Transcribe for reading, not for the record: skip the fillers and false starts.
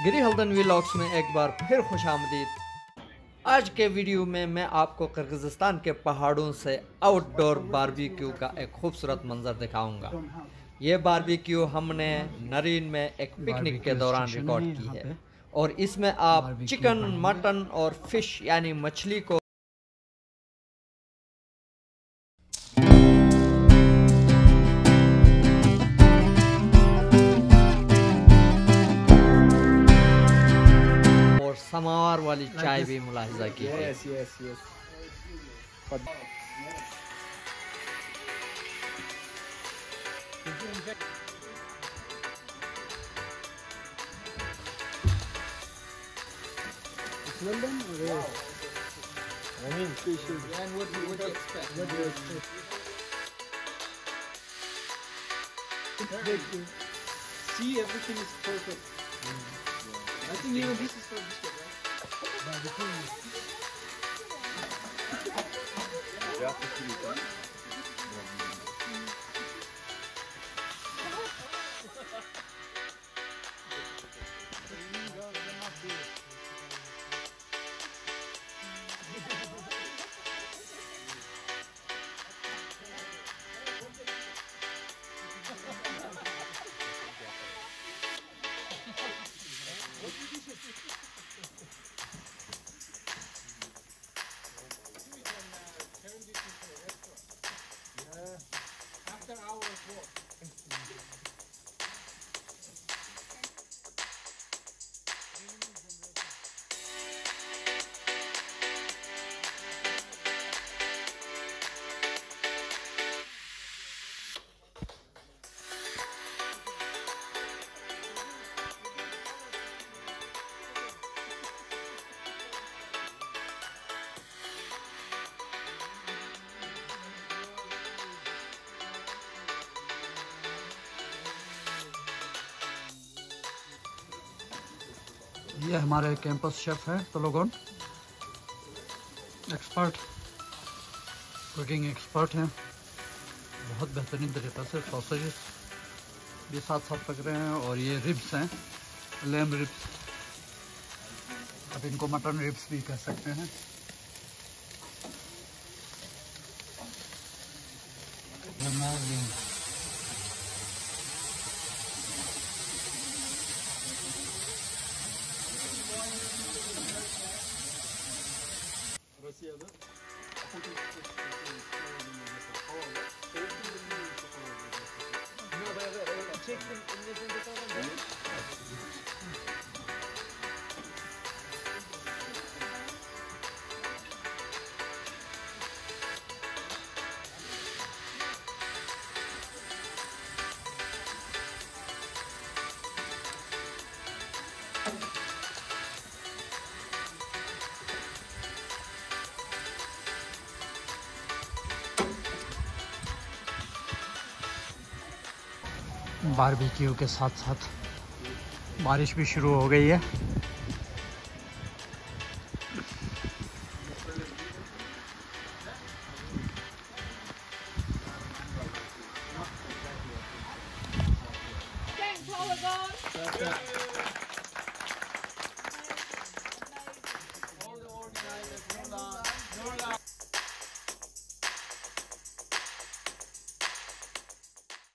गिरी हल्दन vlogs में एक बार फिर खुशामदीद। आज के वीडियो में मैं आपको किर्गिज़स्तान के पहाड़ों से आउटडोर बारबेक्यू का एक खूबसूरत मंजर दिखाऊंगा। ये बारबेक्यू हमने नरीन में एक पिकनिक के दौरान रिकॉर्ड की है और इसमें आप चिकन, मटन और फिश यानी मछली को समार वाली चाय भी मुलाहिजा की है। Well done. Wow. I mean, species. Yeah, and what do you expect? What do you expect? See, everything is perfect. Yeah. I think even this is for biscuit, right? After hours walk. ये हमारे campus chef हैं तलोगन, expert, cooking expert हैं। बहुत बेहतरीन तरीक़े से sausages भी साथ साथ पक रहे हैं। और ये रिब्स हैं, लैम रिब्स, अब इनको मटन रिब्स भी कह सकते हैं। बारबेक्यू के साथ साथ बारिश भी शुरू हो गई है।